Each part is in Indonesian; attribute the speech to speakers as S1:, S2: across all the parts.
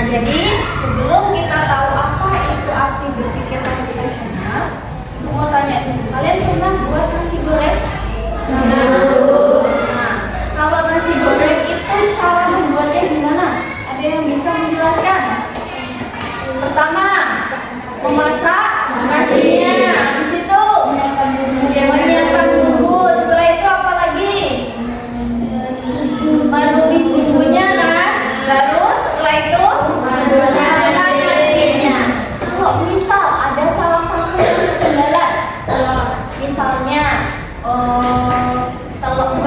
S1: jadi sebelum kita tahu apa itu arti berpikir komputasional, aku mau tanya dulu, kalian pernah buat nasi goreng? Nah, kalau nasi goreng itu cara membuatnya gimana? Ada yang bisa menjelaskan? Pertama, memasak nasinya. Habis itu menyiapkan bumbu. Setelah itu apa lagi? Menumis bumbunya kan. Baru setelah itu menyiapkan nasinya. Kalau misal ada salah satu kendala, misalnya telur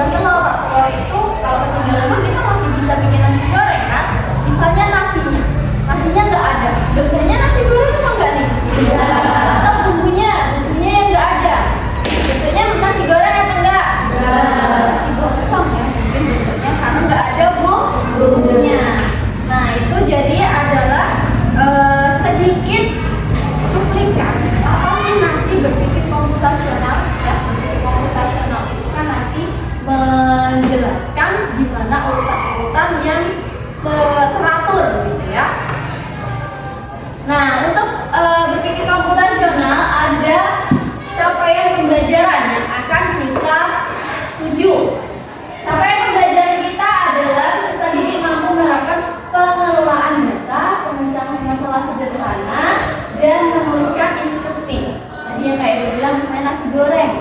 S1: itu kalau ketinggalan mah kita masih bisa bikin nasi goreng kan? Misalnya nasinya nggak ada, bentuknya nasi goreng apa enggak nih? Atau bumbunya yang nggak ada, bentuknya nasi goreng atau enggak? Nasi gosong ya mungkin bentuknya karena nggak ada bumbunya. Nah itu jadi adalah sedikit cuplikan apa sih nanti berpikir komputasional ya. Berpikir komputasional itu kan nanti menjelaskan gimana urutan-urutan yang teratur gitu ya. Nah, untuk berpikir komputasional ada capaian pembelajaran yang akan kita tuju. Capaian pembelajaran kita adalah peserta didik mampu menerapkan pengelolaan data, pemecahan masalah sederhana, dan menuliskan instruksi. Tadi yang kayak gue bilang misalnya nasi goreng,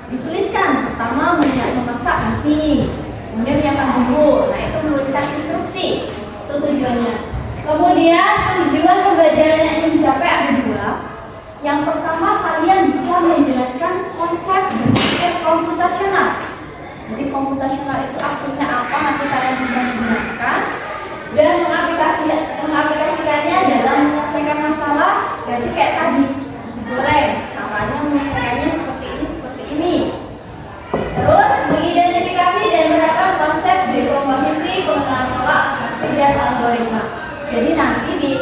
S1: dituliskan pertama memasak nasi, kemudian menyiapkan bumbu. Nah itu menuliskan instruksi, itu tujuannya. Kemudian tujuan pembelajaran yang ingin dicapai ada dua. Yang pertama kalian bisa menjelaskan konsep berpikir komputasional. Jadi komputasional itu artinya apa nanti kalian bisa menjelaskan dan mengaplikasikannya dalam menyelesaikan masalah. Jadi kayak tadi nasi goreng, caranya menyelesaikannya seperti ini. Terus mengidentifikasi dan menerapkan konsep dekomposisi, pengenalan pola, abstraksi, dan algoritma. Jadi nanti di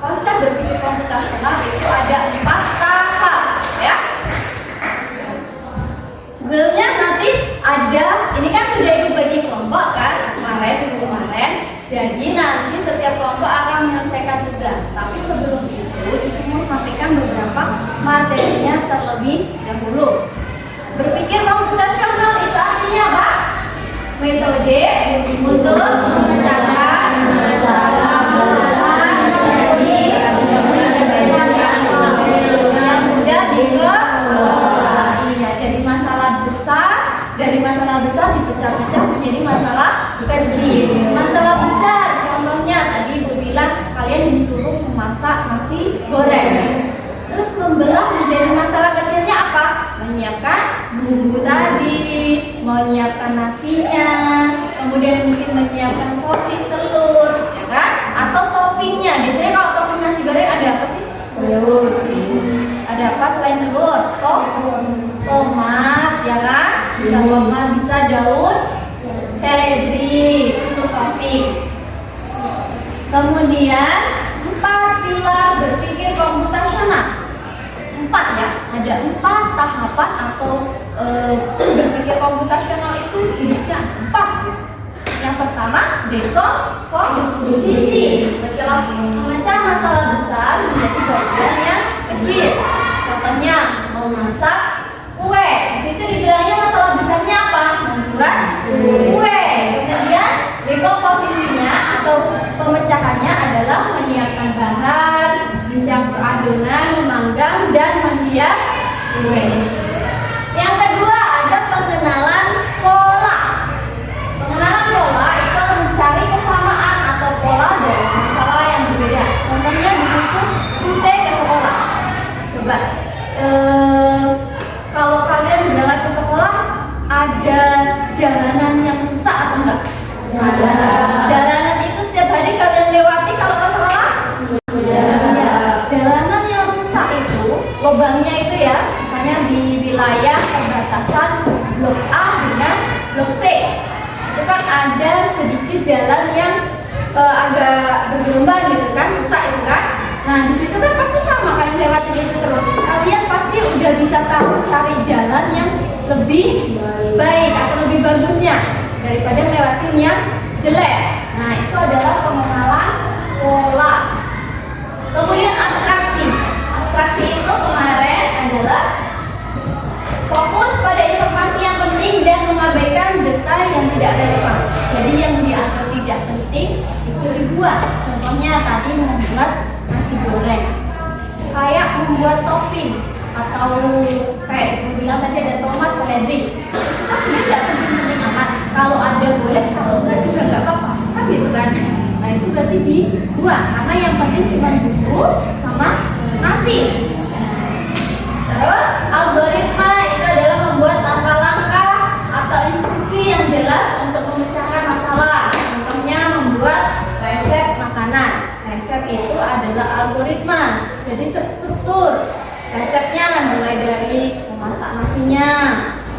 S1: konsep berpikir komputasional itu ada 4 tahap ya. Sebelumnya nanti ada, ini kan sudah ikut bagi kelompok kan kemarin. Jadi nanti setiap kelompok akan menyelesaikan tugas. Tapi sebelum itu mau sampaikan beberapa materinya terlebih dahulu. Berpikir komputasional itu artinya apa? Metode untuk memecahkan masalah besar menjadi yang mudah dikelola. Iya, jadi masalah besar, dari masalah besar dipecah-pecah menjadi masalah kecil. Masalah besar, contohnya tadi Ibu bilang kalian disuruh memasak nasi goreng. Terus membelah menjadi masalah kecilnya apa? Menyiapkan bumbu tadi, menyiapkan nasinya, kemudian mungkin menyiapkan sosis, telur, ya kan? Atau toppingnya. Biasanya kalau topping nasi goreng ada apa sih? Telur. Ada apa selain telur? Tomat, ya kan? Bisa tomat, bisa daun seledri, itu topping. Kemudian 4 pilar berpikir komputasional. 4 ya, ada 4 tahapan atau berpikir komputasional itu jenisnya 4. Yang pertama dekomposisi, memecah masalah besar menjadi bagian yang kecil. Contohnya memasak kue, di situ dibilangnya masalah besarnya apa? Membuat kue. Kemudian dekomposisinya atau pemecahannya adalah menyiapkan bahan, mencampur adonan, memanggang, dan menghias kue. Yang kedua ada pengenalan pola. Pengenalan pola itu mencari kesamaan atau pola dari masalah yang berbeda. Contohnya di situ rute ke sekolah. Coba kalau kalian berangkat ke sekolah ada jalanan yang rusak atau enggak? Ada. Jalanan itu setiap hari kalian lewati kalau ke sekolah? Ya. Jalanan yang rusak itu lubangnya itu ya, misalnya di wilayah perbatasan blok A dengan blok C, itu kan ada sedikit jalan yang agak bergelombang gitu kan, rusak itu kan. Nah di situ kan pasti sama kan lewatin itu terus. Kalian pasti udah bisa tahu cari jalan yang lebih baik atau lebih bagusnya daripada lewatin yang jelek. Nah itu adalah pengenalan pola. tadi membuat nasi goreng. Kayak membuat topping atau kayak gue bilang tadi ada tomat, seledri. Itu kan sebenarnya nggak penting-penting amat. Kalau ada boleh, kalau enggak juga nggak apa-apa. Kan gitu kan? Nah itu berarti dibuang karena yang penting cuma bumbu sama nasi. Terus algoritma itu adalah membuat langkah-langkah atau instruksi yang jelas untuk memecahkan masalah. Contohnya membuat resep makanan. Resep itu adalah algoritma, jadi terstruktur. Resepnya mulai dari memasak nasinya,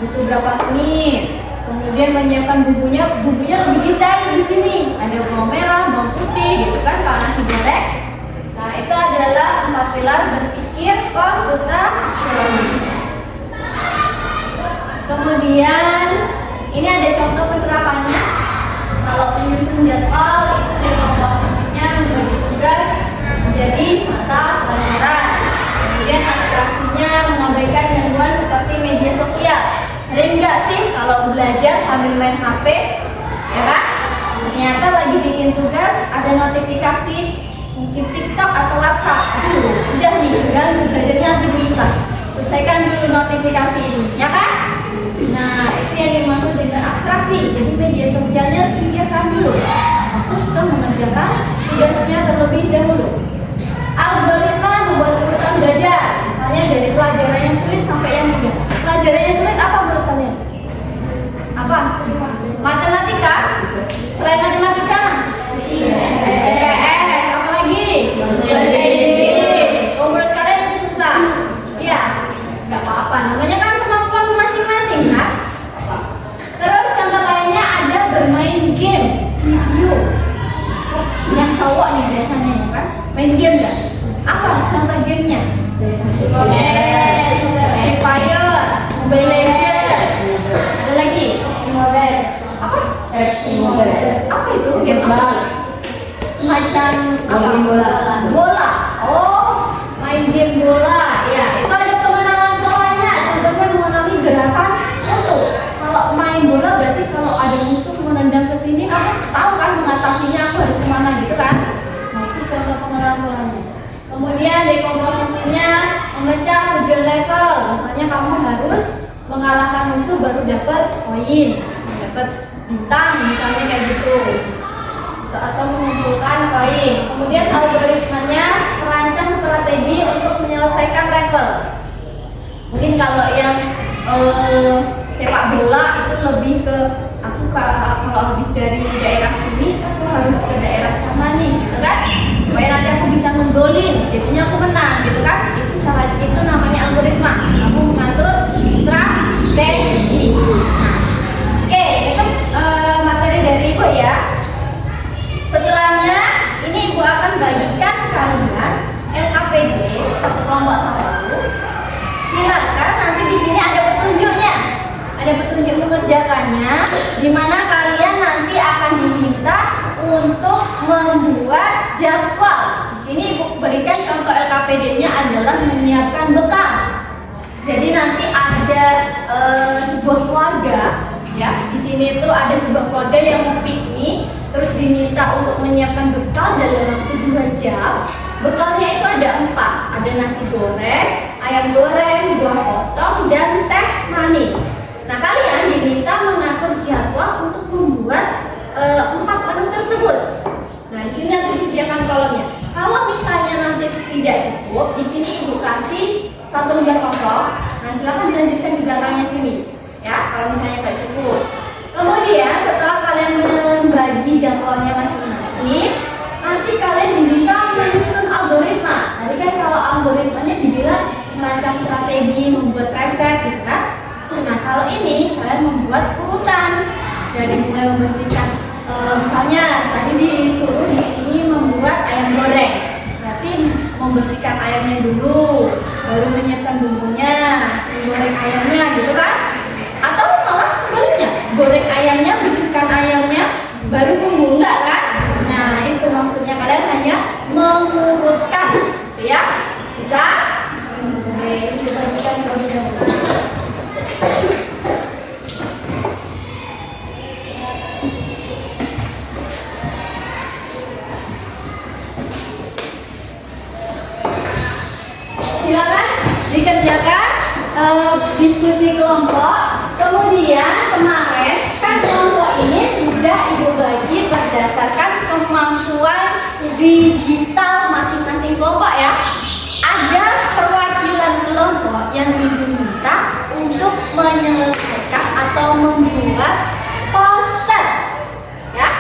S1: butuh berapa menit, kemudian menyiapkan bumbunya lebih detail di sini. Ada bawang merah, bawang putih, gitu kan kalau nasi goreng. Nah itu adalah 4 pilar berpikir komputasional. Kemudian ini ada contoh penerapannya. Kalau penyusun jadwal itu dekomposisinya membagi tugas menjadi mata pelajaran. Kemudian abstraksinya mengabaikan gangguan seperti media sosial. Sering nggak sih kalau belajar sambil main HP, ya kan? Ternyata lagi bikin tugas ada notifikasi, mungkin TikTok atau WhatsApp. Aduh, udah nih, ganggu belajarnya nanti berubah. Selesaikan dulu notifikasi ini, ya kan? Nah, itu yang dimaksud dengan abstraksi. Jadi media sosialnya singkirkan dulu. Fokus ke mengerjakan tugasnya terlebih dahulu. Algoritma membuat urutan belajar. Misalnya dari pelajaran yang sulit sampai yang mudah. Pelajaran yang sulit apa menurut kalian? Apa? Matematika? Selain matematika? IPS. Apa lagi? Bahasa Inggris. Oh, menurut kalian itu susah? Iya. Gak apa-apa. Namanya kan kemampuan masing-masing, kan? Terus contoh lainnya ada bermain game video. Yang cowok nih biasanya, kan? Main game nggak? Apa contoh gamenya? Free Fire, Mobile Legends. Ada lagi? Mobile. Apa? Mobile. Apa itu? Game apa? Macam apa? Bola. Oh, main game bola. Ya, itu ada pengenalan polanya. Contohnya mengenali gerakan musuh. Kalau main bola berarti kalau ada musuh menendang ke sini, kamu tahu kan mengatasinya aku harus kemana gitu kan? Nah, itu contoh pengenalan polanya. Kemudian dekomposisinya memecah tujuan level. Misalnya kamu harus mengalahkan musuh baru dapat poin, dapat bintang misalnya kayak gitu. Atau mengumpulkan poin. Kemudian algoritmanya merancang strategi untuk menyelesaikan level. Mungkin kalau yang sepak bola itu lebih ke aku kalau habis dari daerah sini aku harus ke daerah sana nih, gitu kan? Supaya nanti aku bisa ngegolin, jadinya aku menang, gitu kan? Itu cara itu namanya algoritma. Kamu mengatur strategi. Oke, itu materi dari Ibu ya. Setelahnya ini Ibu akan bagikan kalian LKPD satu kelompok satu. Silakan nanti di sini ada petunjuknya. Ada petunjuk mengerjakannya, di mana kalian nanti akan diminta untuk membuat jadwal. Di sini Ibu berikan contoh LKPD-nya adalah menyiapkan bekal. Jadi nanti ada sebuah keluarga, ya. Di sini itu ada sebuah keluarga yang mau piknik, terus diminta untuk menyiapkan bekal dalam waktu 2 jam. Bekalnya itu ada 4, ada nasi goreng, ayam goreng, buah potong, dan teh manis. Nah, kalian diminta mengatur jadwal untuk membuat 4 menu tersebut. Nah, di sini nanti disediakan kolomnya. Kalau misalnya nanti tidak cukup, di sini Ibu kasih 1 lembar kosong. Nah, silakan dilanjutkan di belakangnya sini. Ya, kalau misalnya nggak cukup. Kemudian setelah kalian membagi jadwalnya masing-masing, nanti kalian diminta menyusun algoritma. Tadi kan kalau algoritmanya dibilang merancang strategi, membuat resep, gitu kan? Nah, kalau ini kalian membuat urutan dari mulai membersihkan. Misalnya tadi disuruh di sini membuat ayam goreng. Berarti membersihkan ayamnya dulu, baru menyiapkan bumbunya, goreng ayamnya, gitu kan? Atau malah sebaliknya, goreng ayamnya, bersihkan ayamnya, baru bumbu, enggak kan? Nah, itu maksudnya kalian hanya mengurutkan, gitu ya? Bisa? Oke, kita bagikan ke silakan dikerjakan diskusi kelompok. Kemudian kemarin kan kelompok ini sudah Ibu bagi berdasarkan kemampuan digital masing-masing kelompok ya. Ada perwakilan kelompok yang Ibu minta untuk menyelesaikan atau membuat poster ya,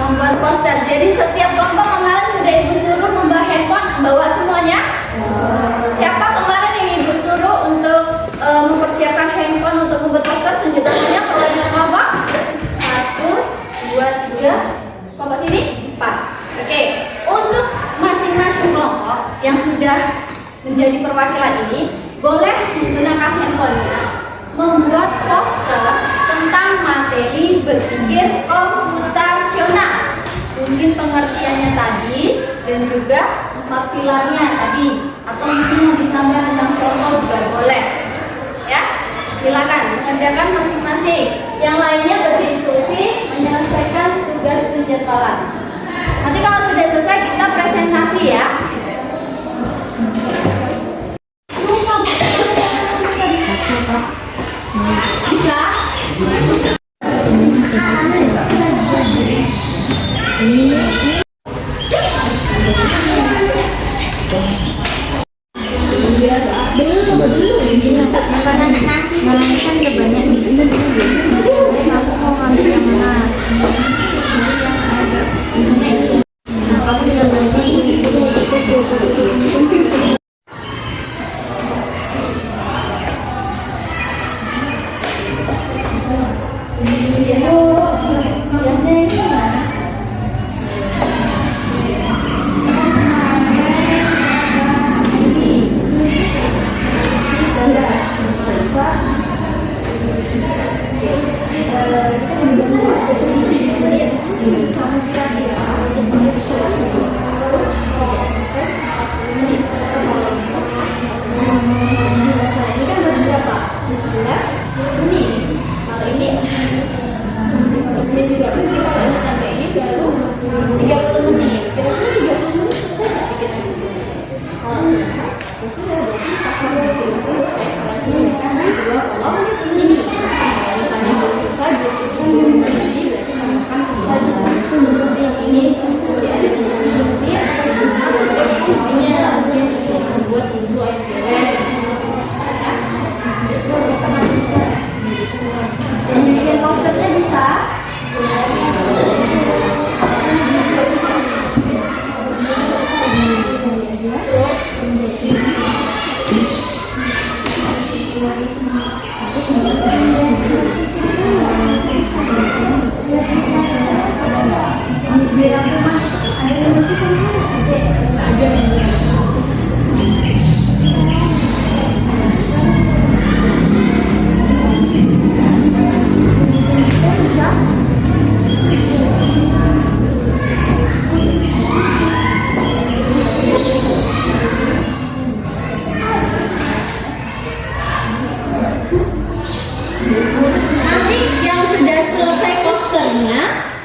S1: membuat poster. Jadi setiap kelompok kemarin sudah Ibu suruh membawa handphone, bawa semuanya. Siapa kemarin yang Ibu suruh untuk mempersiapkan handphone untuk membuat poster? Tunjuk tangannya perwakilan kelompok. 1, 2, 3. Kelompok sini 4. Oke, untuk masing-masing kelompok yang sudah menjadi perwakilan ini boleh menggunakan handphonenya membuat poster tentang materi berpikir komputasional. Mungkin pengertiannya tadi dan juga 4 pilarnya tadi, atau mungkin mau ditambah tentang contoh juga boleh. Ya, silakan mengerjakan masing-masing. Yang lainnya berdiskusi menyelesaikan tugas penjadwalan. Nanti kalau sudah selesai kita presentasi ya. Bisa?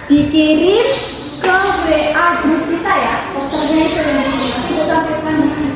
S1: dikirim ke WA grup kita ya, posternya itu yang nanti kita tampilkan di sini.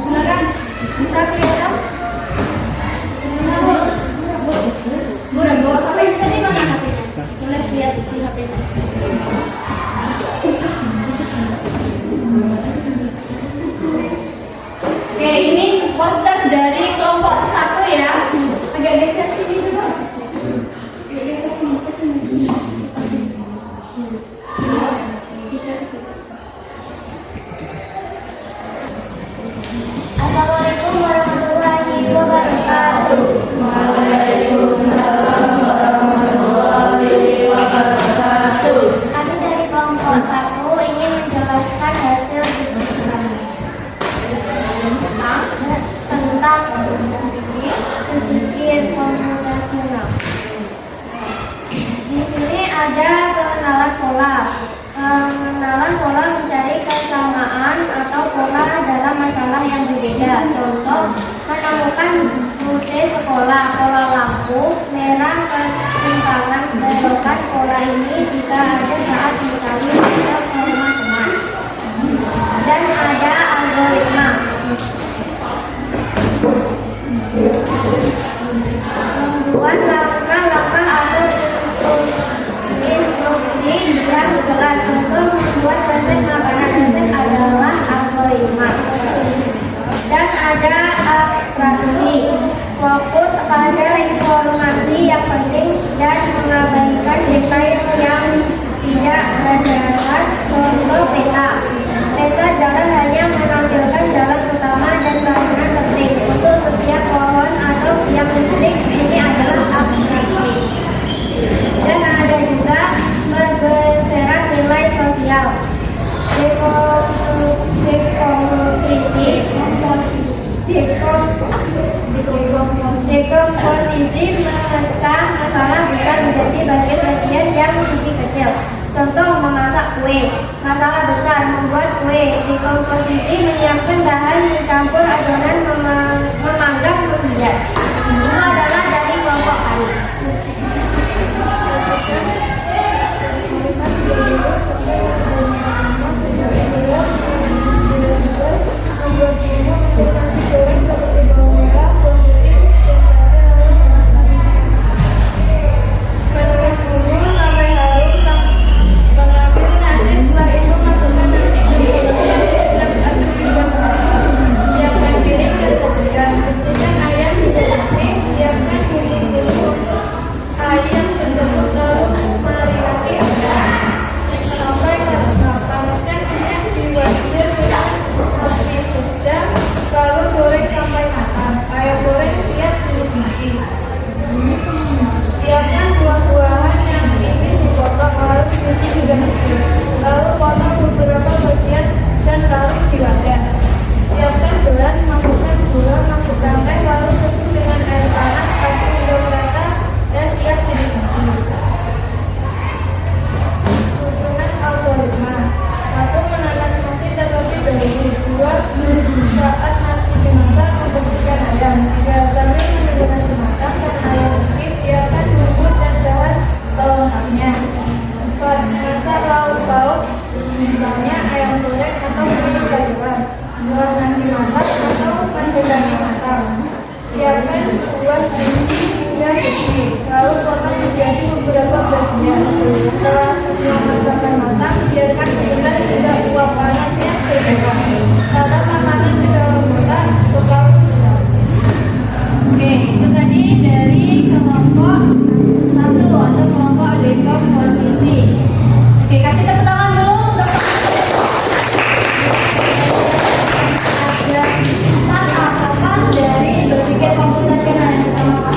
S1: Silakan, bisa kelihatan? Bu, udah bawa HP tadi, mana HP-nya? Boleh lihat di HP-nya. Oke, ini poster dari kelompok 1 ya. Agak geser sini coba. Agak geser sini, ke sini. Bisa ke sini. Assalamualaikum warahmatullahi wabarakatuh. Waalaikumsalam warahmatullahi wabarakatuh. Kami dari kelompok 1 ingin menjelaskan hasil diskusi kami tentang berpikir komputasional. Di sini ada pengenalan pola. Pengenalan pola mencari kesamaan atau pola dalam masalah yang berbeda. Contoh, menemukan rute sekolah, pola lampu merah, persimpangan belokan. Pola ini jika ada saat mencari atau ke rumah teman. Dan ada algoritma. Membuat langkah-langkah atau instruksi yang jelas. Contoh, membuat resep makanan. Resep adalah algoritma. Dan ada abstraksi, fokus pada informasi yang penting dan mengabaikan detail yang tidak berjalan. Contoh, peta. Peta jalan hanya menampilkan jalan utama dan bangunan penting. Untuk setiap pohon atau tiang listrik, ini adalah abstraksi. Dan ada juga pergeseran nilai sosial. Dekomposisi memecah masalah besar menjadi bagian-bagian yang lebih kecil. Contoh, memasak kue. Masalah besar, membuat kue. Dekomposisi menyiapkan bahan, mencampur adonan, memanggang, menghias. Ini adalah dari kelompok kami. Menulis bumbu sampai harum, mengambil nasi, setelah itu masukkan nasi ke dalam siapkan piring dan sajian. Bersihkan ayam dan nasi, siapkan bumbu-bumbu ayam tersebut, lalu marinasi ayam sampai masak. Panaskan minyak di wajan dengan api sedang, lalu goreng sampai matang. Ayam goreng siap dinikmati. Siapkan buah-buahan yang ingin dipotong, lalu isi juga kecil. Lalu potong beberapa bagian dan taruh di wajan. Siapkan gelas, masukkan gula, masukkan teh, lalu tutup dengan air panas sampai hingga merata dan siap dinikmati. Susunan algoritma. 1. Menanas nasi terlebih dahulu. 2. Saat nasi dimasak, membersihkan ayam. 3. Sambil menunggu nasi matang dan ayam bersih, siapkan bumbu dan bahan pelengkapnya. 4. Masak lauk pauk, misalnya ayam goreng atau mie sayuran. Setelah nasi matang atau menjelang matang, siapkan kuah biji hingga bersih, lalu potong menjadi beberapa bagian. Setelah semua masakan matang, biarkan sebentar hingga uap panasnya terhilang. Taruh makanan di dalam kotak, lalu siap. Oke, itu tadi dari kelompok 1 atau kelompok dekomposisi. Oke, kasih tepuk tangan dulu untuk ada tanggapan dari berpikir komputasional yang pertama.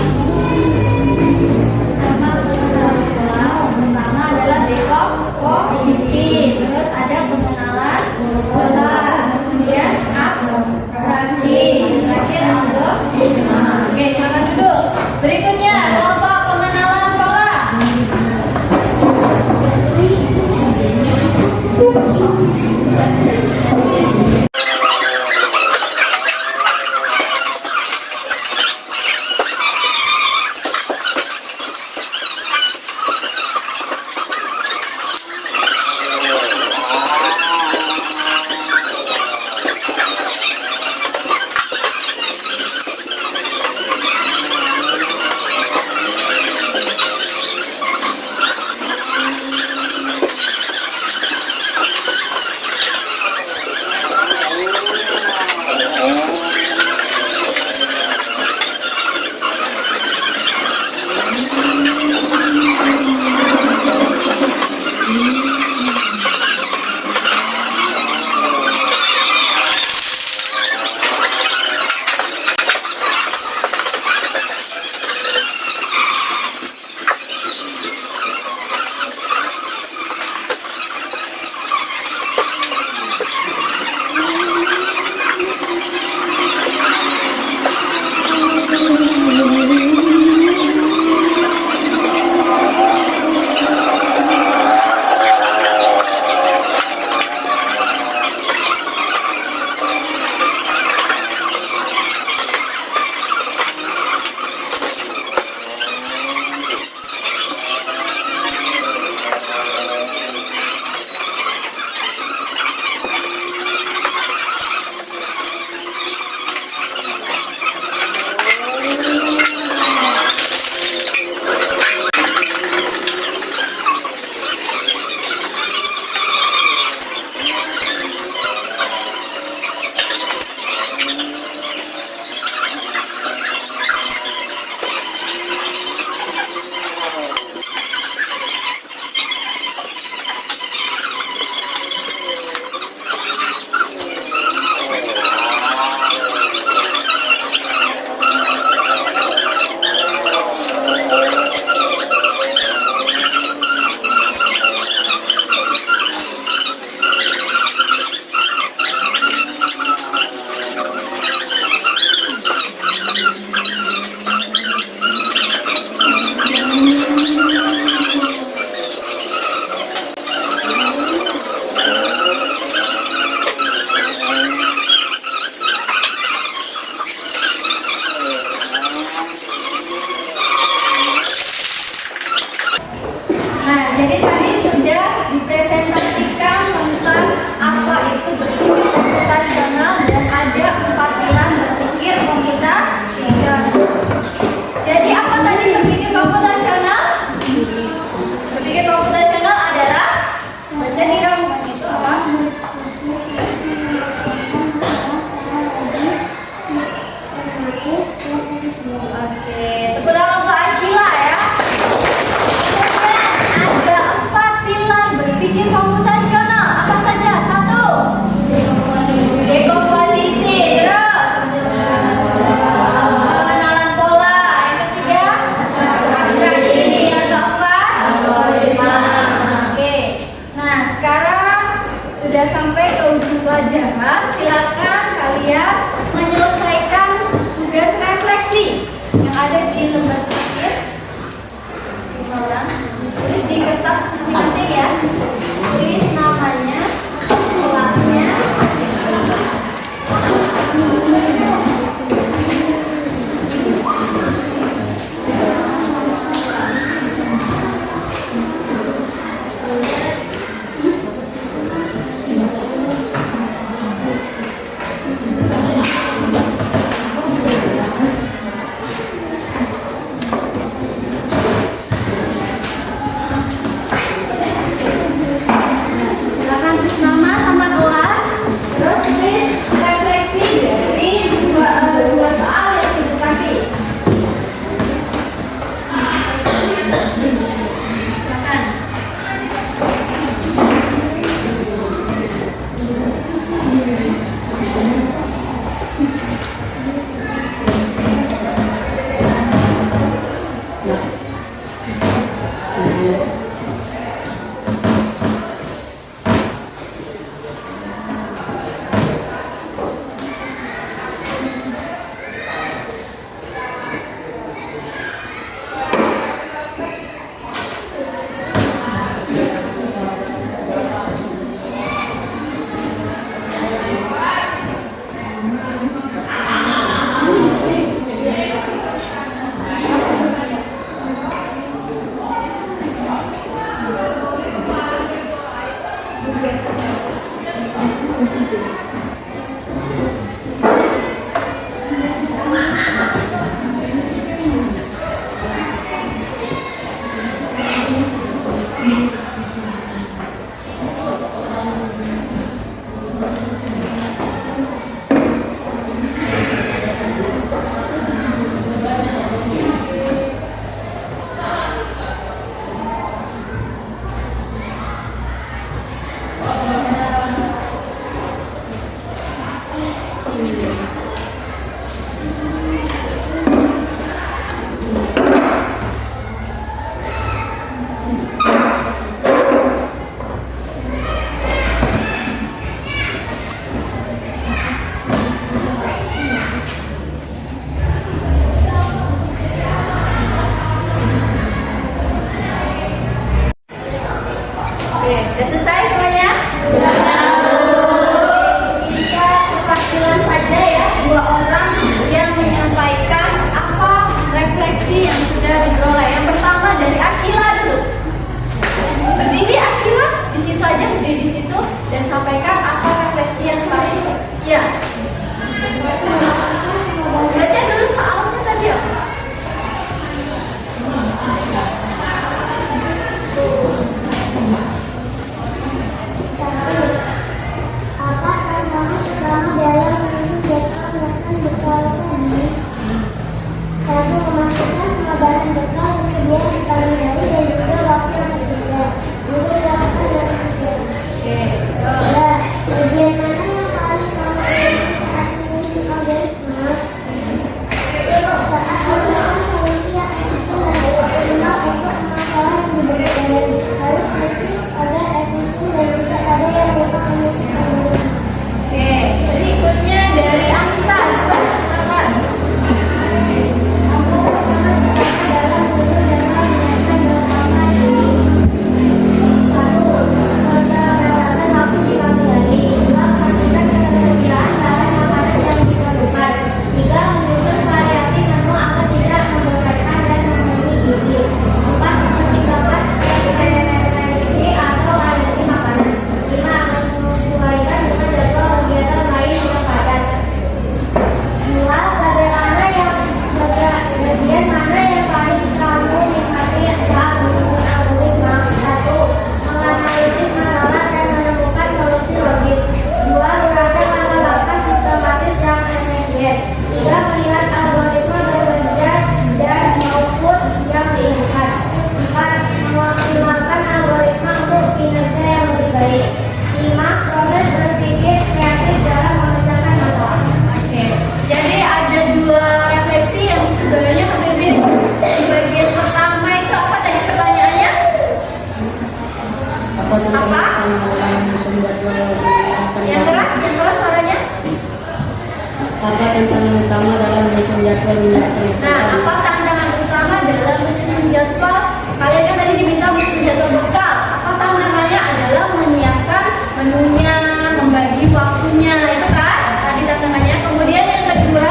S2: tantangan utama dalam menyusun jadwal menyiapkan
S1: Nah, apa tantangan utama dalam menyusun jadwal? Kalian kan tadi diminta menyusun jadwal bekal. Apa tantangannya adalah menyiapkan menunya, membagi waktunya, itu kan tadi tantangannya. Kemudian yang kedua,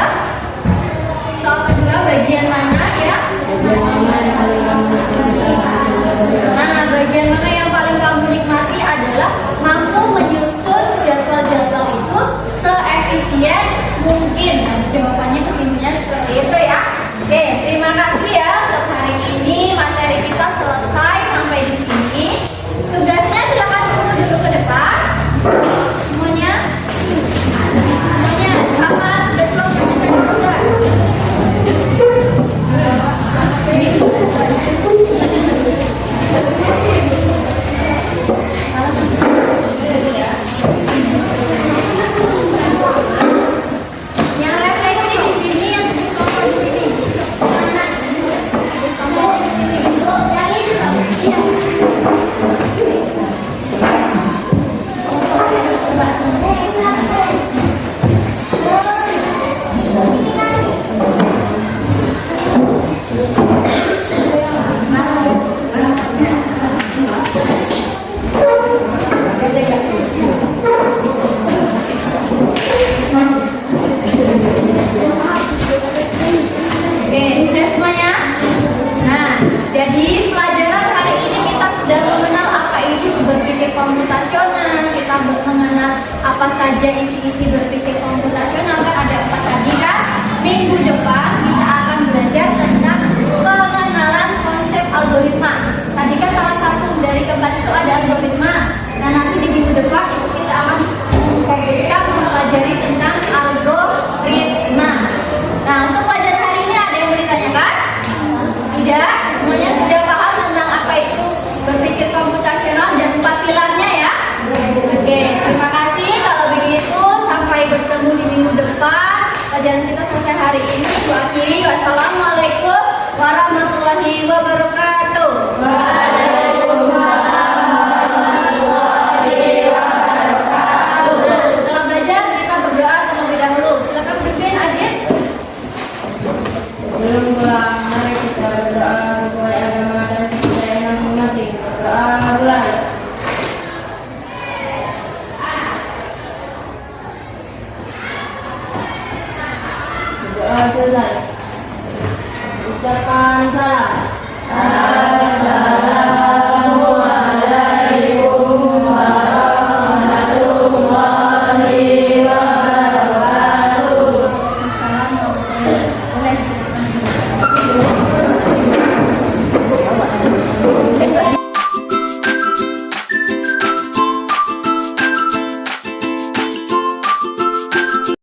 S1: soal kedua bagian mana ya?
S2: bagian mana yang paling kamu nikmati saat menyusun jadwal?
S1: Nah, bagian mana yang paling kamu nikmati adalah mampu menyusun jadwal-jadwal itu seefisien mungkin. Nah, jawabannya kesimpulannya seperti itu ya. Oke, terima kasih ya untuk hari ini. Materi kita selesai sampai di sini. Tugasnya silakan semua duduk ke depan. Semuanya, semuanya sama tugas kelompoknya juga. Yang refleksi di sini, yang tugas kelompok di sini. Mana? Tugas kelompok di sini. Yang ini juga. Iya. Oke, sudah semuanya? Nah, jadi pelajaran hari ini kita sudah mengenal apa itu berpikir komputasional, kita mengenal apa saja isi-isi berpikir komputasional, kan ada 4 tadi kan? Minggu depan kita akan belajar tentang pengenalan konsep algoritma. Tadi kan salah satu dari keempat itu ada algoritma. Nah, nanti di minggu depan itu kita akan fokuskan mempelajari tentang algoritma. Nah, untuk pelajaran hari ini ada yang mau ditanyakan? Tidak? Semuanya sudah paham tentang apa itu berpikir komputasional dan 4 pilarnya ya? Oke, terima kasih. Kalau begitu, sampai bertemu di minggu depan. Pelajaran kita selesai hari ini. Gua akhiri. Wassalamualaikum warahmatullahi wabarakatuh. Setelah belajar, kita berdoa terlebih dahulu. Silakan pimpin Adit.
S2: Sebelum pulang, mari kita berdoa sesuai agama dan kepercayaan masing-masing. Berdoa mulai. Berdoa selesai. Ucapkan salam.